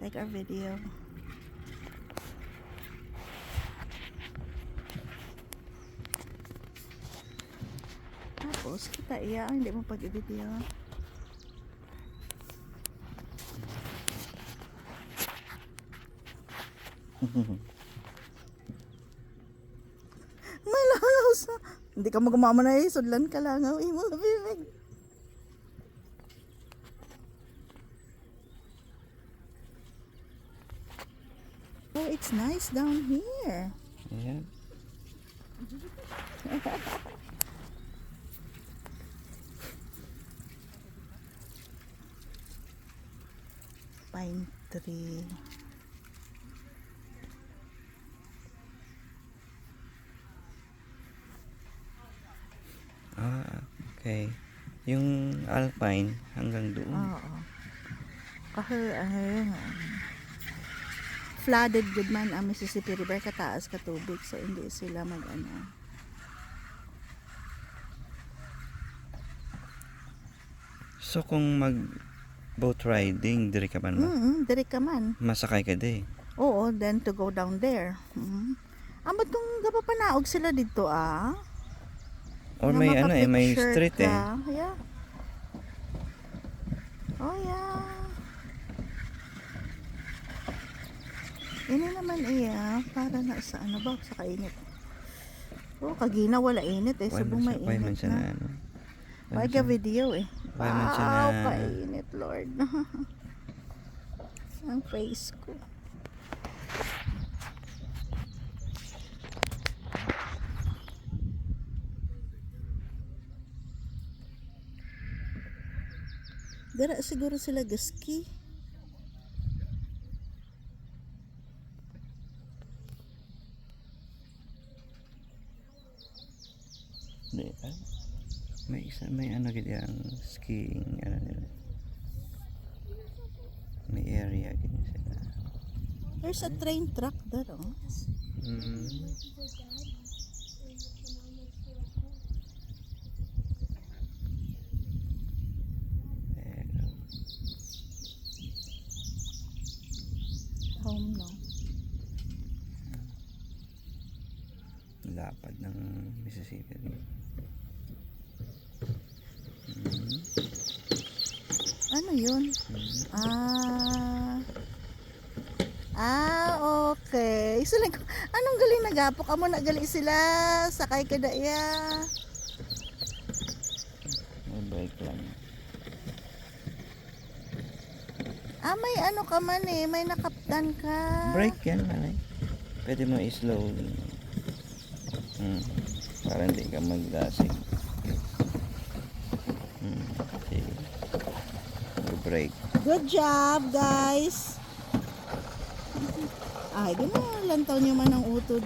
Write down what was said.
Take our video. Tapos kita iya, hindi mo pag-edit yan. Malalaw sa... Hindi ka magmama na eh, sudlan ka lang. Imo bibig. Oh, it's nice down here. Yeah. Pine tree. Okay. Yung alpine hanggang doon. Oo. Kasi flooded good man ang Mississippi River, kataas ka tubig, so hindi sila mag-ano. So kung mag boat riding, diri ka man ba? Diri ka man. Masakay ka di. Oo, then to go down there. Ba't kung gapapanaog sila dito Or Na may ano may makapicture street ka. Yeah. Oh yeah. Ini naman para na sa ano ba, sa kainit. Oh, kagina wala init subong may Why man init siya na na. ano? Why ka video Why man siya na... painit, Lord. Ang face ko. Dara siguro sila gaski. Di, may ano gid ang skiing ano nila. May area gid sila. There's a train track there, Home, no? Lapad ng Mississippi. Ano yun? Okay. So, like, anong galing nagapok? Amo na gali sila. Sakay ka daya. May bike lang. May ano ka man may nakaptan ka. Brake yan, malay. Pwede mo i-slow. Para hindi ka magdasig. Okay. Brake. Good job, guys. Ay, gano'n. Lantaw niyo man ang utod.